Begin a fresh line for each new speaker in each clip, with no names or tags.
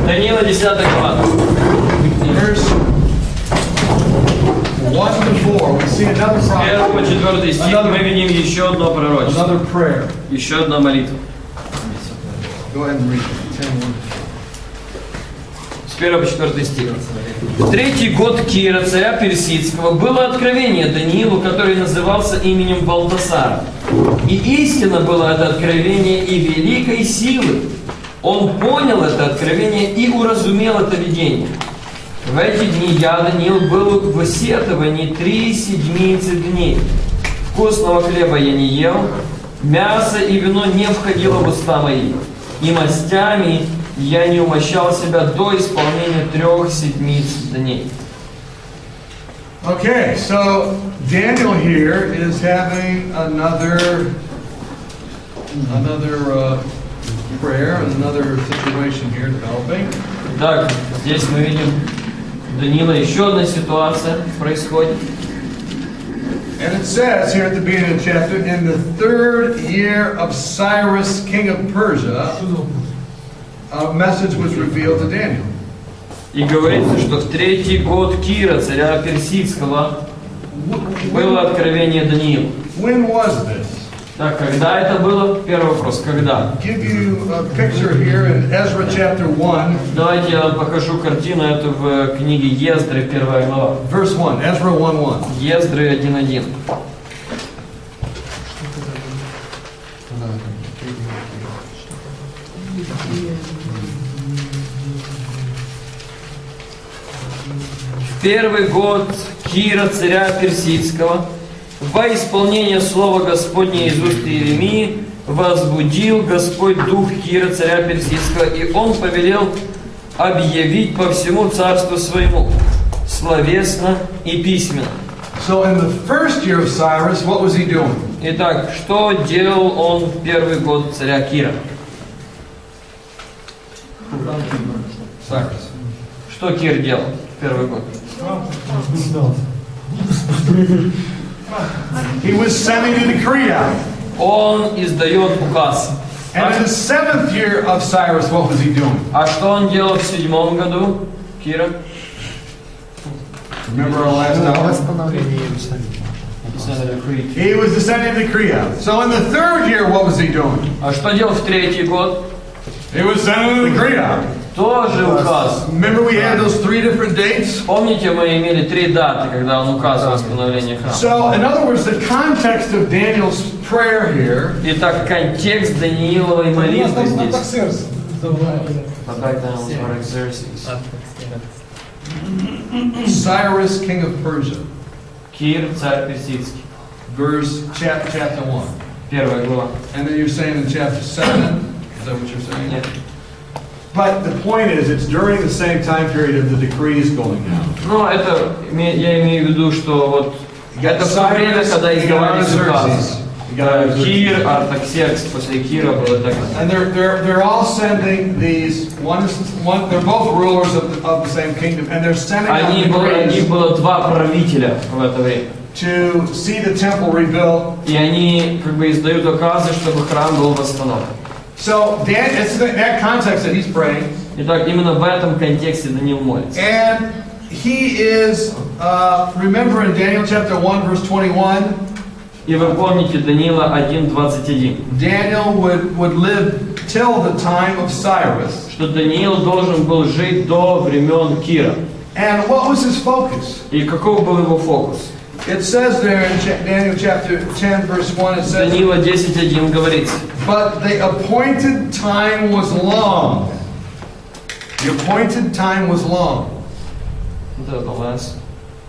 Даниила 10 глава. С 1 по 4 стих мы видим еще одно пророчество. Еще одна молитва. С 1 по 4 стих. В 3-й год Кира, царя Персидского, было откровение Даниилу, который назывался именем Валтасара. И истинно было это откровение и великой силы. Он понял это откровение и уразумел это видение. В эти дни я, Даниил, был в сетовании 3 седмицы дней. Вкусного хлеба я не ел, мясо и вино не входило в уста мои, и мастями я не умощал себя до исполнения 3 седмиц дней.
Okay, so Daniel here is having another prayer and another situation here developing.
Так, здесь мы видим Даниила, еще одна ситуация происходит.
And it says here at the beginning of the chapter, in the 3rd year of Cyrus, king of Persia, a message was revealed to Daniel.
И говорится, что в 3-й год Кира, царя Персидского, было откровение Даниилу.
When was this?
Так, когда это было? Первый вопрос. Когда?
Give you a picture here in Ezra chapter 1.
Давайте я вам покажу картину. Это в книге Ездры, 1 глава.
Verse 1, Ezra 1:1.
Ездры 1:1. В 1-й год Кира, царя Персидского, во исполнение слова Господня из уст Иеремии, возбудил Господь дух Кира, царя Персидского, и он повелел объявить по всему царству своему, словесно и письменно.
So in the 1st year of Cyrus, what was he doing?
Итак, что делал он в 1-й год царя Кира?
Cyrus.
Что Кир делал в 1-й год?
He was sending a decree out.
Он издает указ.
And in the 7th year of Cyrus, what was he doing?
А что он делал в 7-м году Кира?
Remember our last hour? He was sending a decree out. So in the 3rd year, what was he doing?
А что делал в 3-й год?
He was sending a decree out.
Тоже указ.
Remember we had those 3 different dates?
Помните, мы имели 3 даты, когда он указывал восстановление храма.
So, in other words, the context of Daniel's prayer here.
Итак, контекст Данииловой молитвы здесь.
Cyrus, king of Persia.
Кир, царь персидский.
Verse chapter 1.
1 глава.
And then you're saying in chapter 7, is that what you're saying?
Нет.
But the point is, it's during the same time period of the decrees going out.
Ну, это, я имею в виду, что вот это в то время, когда издавались указы. Кир, Артаксеркс, после Кира было так.
And they're all sending these, they're both rulers of the same kingdom, and they're sending out decrees
было 2 правителя в это время.
to see the temple rebuilt.
И они как бы издают указы, чтобы храм был восстановлен.
So it's in that context that he's praying.
Итак, именно в этом контексте Даниил молится.
And he is, remember in Daniel chapter 1 verse 21.
И вы помните Даниила 1:21.
Daniel would live till the time of Cyrus.
Что Даниил должен был жить до времен Кира.
And what was his focus?
И каков был его фокус?
It says there in Daniel chapter 10 verse 1, it says,
Даниила 10:1 говорится.
but the appointed time was long. The appointed time was long.
The last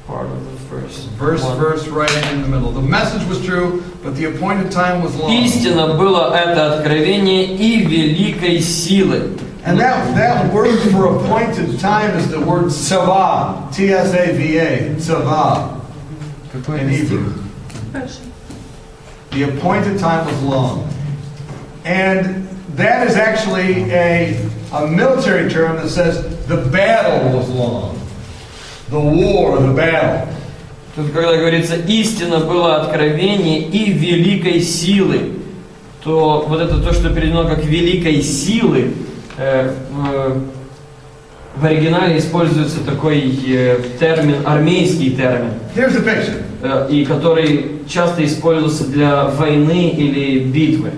part of the first
verse right in the middle. The message was true, but the appointed time was long.
Истинно было это откровение и великой силы.
And that word for appointed time is the word tsava, T-S-A-V-A, tsava, in Hebrew. The appointed time was long. And that is actually a a military term that says the battle was long. The war, the battle.
Тут, когда говорится, истина была откровение и великой силы, то вот это то, что переведено как великой силы, в оригинале используется такой термин, армейский термин,
Here's the picture.
и который часто используется для войны или битвы.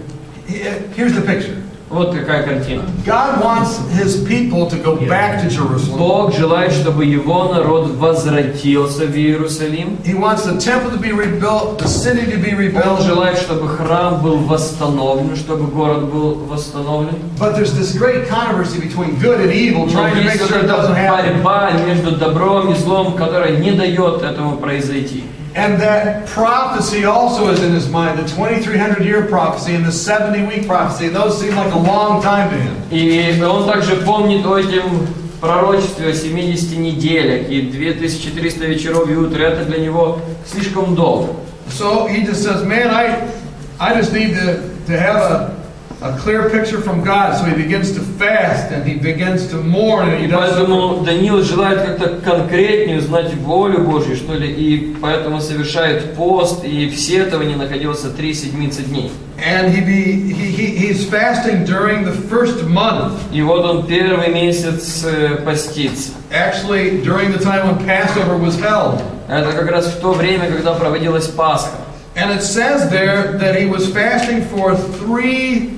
Here's the picture.
Вот какая картина.
God wants His people to go back to Jerusalem.
Бог желает, чтобы Его народ возвратился в Иерусалим.
He wants the temple to be rebuilt, the city to be
Он
rebuilt.
желает, чтобы храм был восстановлен, чтобы город был восстановлен.
But there's this great controversy between good and evil,
Но
trying to make
есть
sure it doesn't happen.
борьба между добром и злом, которая не дает этому произойти.
And that prophecy also is in his mind, the 2300-year prophecy and the 70-week prophecy. Those seem like a long time to him.
И он также помнит о этом пророчестве о 70 неделях и 2300 вечеров и утр. Это для него слишком долго.
So he just says, man, I just need to have a clear picture from God. So he begins to fast and he begins to mourn and he
И
does.
поэтому Даниил желает как-то конкретнее узнать волю Божью, что ли, и поэтому совершает пост, и в сетовании находился 3 седмицы дней.
And he's fasting during the first month.
И вот он первый месяц постится.
Actually, during the time when Passover was held.
Это как раз в то время, когда проводилась Пасха.
And it says there that he was fasting for 3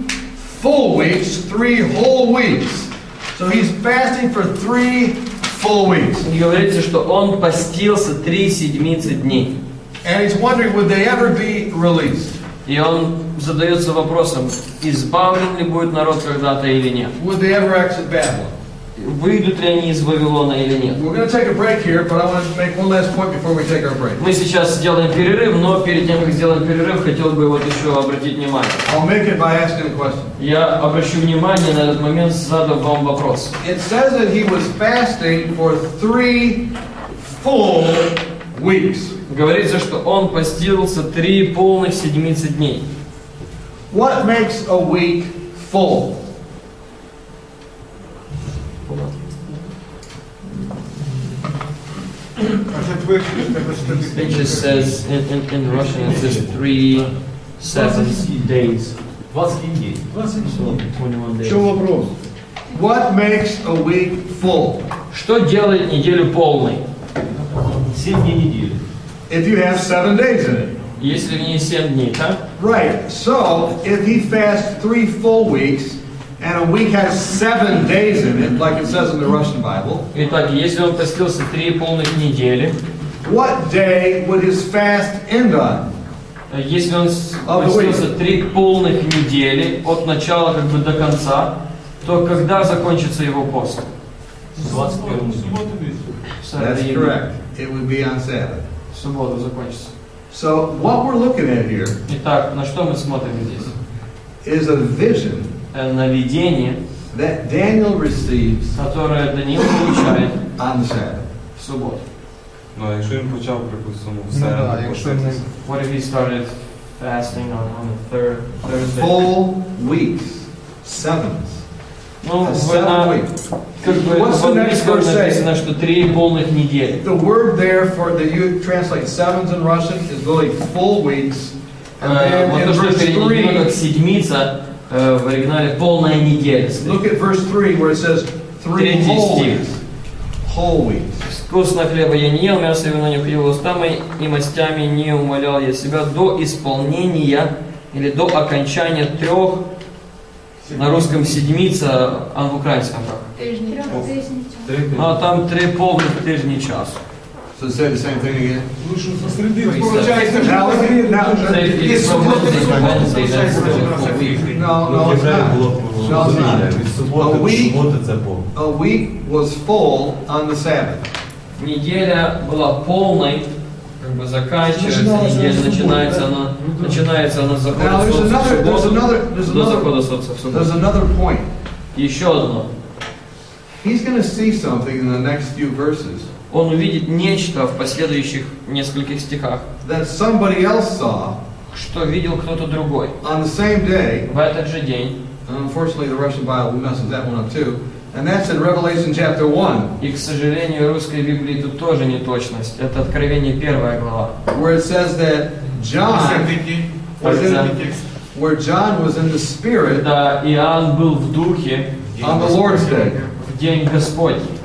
full weeks, 3 whole weeks. So he's fasting for 3 full weeks.
И говорится, что он постился 3 седмицы дней.
And he's wondering, would they ever be released?
И он задается вопросом, избавлен ли будет народ когда-то или нет.
Would they ever exit Babylon?
Выйдут ли они из Вавилона или нет.
We're going to take a break here, but I want to make one last point before we take our break.
Мы сейчас сделаем перерыв, но перед тем, как сделаем перерыв, хотел бы вот еще обратить внимание.
I'll make it by asking a question.
Я обращу внимание на этот момент, задав вам вопрос.
It says that he was fasting for 3 full weeks.
Говорится, что он постился 3 полных седмицы дней.
What makes a week full?
It just says, in Russian, it says 3 7 days.
21 дней.
So, 21 days.
В чем вопрос? What makes a week full?
Что делает неделю полной?
7 дней недели.
If you have 7 days in it.
Если в ней 7 дней, так?
Right. So, if he fasts 3 full weeks, and a week has 7 days in it, like it says in the Russian Bible,
Итак, если он постился 3 полных недели,
what day would his fast end on?
если он постился 3 полных недели, от начала как бы до конца, то когда закончится его пост?
21 дню.
That's correct. It would be on Sabbath.
В субботу закончится.
So, what we're looking at here
Итак, на что мы смотрим здесь?
is a vision
На видение,
that Daniel receives
которое Даниил получает
on the Sabbath.
в субботу.
Ну, а якщо він почав, припустимо, в
Ну, да,
середу
якщо
поститися?
What if he started fasting on the Thursday?
Full weeks, sevens.
Ну,
A 7 week.
как бы
What's
в
the next
английском
verse say?
написано, что 3 полных недели.
The word there for that you translate sevens in Russian is really full weeks. And then
Вот
in
то, что
verse
переведено как
3,
седмица, в оригинале полная неделя.
look at verse 3 where it says 3
Третий
whole
стих.
weeks. Whole weeks.
Вкусно хлеба я не ел, мясо и вино не входило в уста мои, и мастями не умолял я себя до исполнения или до окончания 3, на русском седмица, а в украинском как? А там 3 повних тижні часу.
So say the same thing again. No, it's not. No, it's not.
Від суботи до суботи це повно.
A week was full on the Sabbath.
Неделя была полной, как бы заканчивается неделя, начинается она с захода
Now there's
солнца в
another,
субботу, до захода солнца в
there's
субботу.
another point.
Еще одно.
He's going to see something in the next few verses
Он увидит нечто в последующих нескольких стихах,
that somebody else saw
что видел кто-то другой.
on the same day
В этот же день
Unfortunately, the Russian Bible messes that one up too. And that's in Revelation chapter 1,
И, к сожалению, в русской Библии тут тоже неточность. Это Откровение 1 глава.
where it says that John was where John was in the Spirit
Когда Иоанн был в духе
on the Lord's Day,
в день Господний.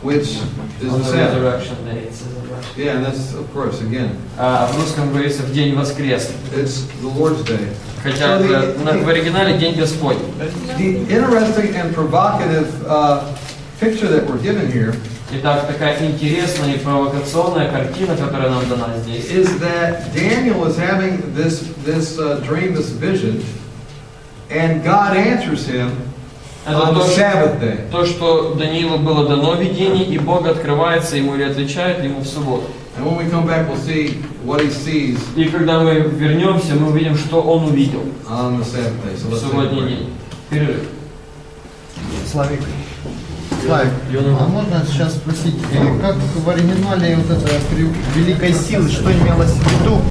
which is
On
the
the
Sabbath.
resurrection day, it says in Russian.
Yeah, and that's, of course, again,
А в русском говорится в день воскресный.
it's the Lord's Day.
Хотя в оригинале день Господний.
The interesting and provocative picture that we're given here
Итак, такая интересная и провокационная картина, которая нам дана здесь,
is that Daniel is having this dream, this vision, and God answers him
это
on the
то,
Sabbath day.
то, что Даниилу было дано видение, и Бог открывается ему или отвечает ему в субботу.
And when we come back, we'll see what he sees
И когда мы вернемся, мы увидим, что он увидел
on the Sabbath day. So
в
let's take a
субботний
break.
день. Перерыв.
Славик, а можно сейчас спросить, как в оригинале вот это великой силы, что имелось в виду?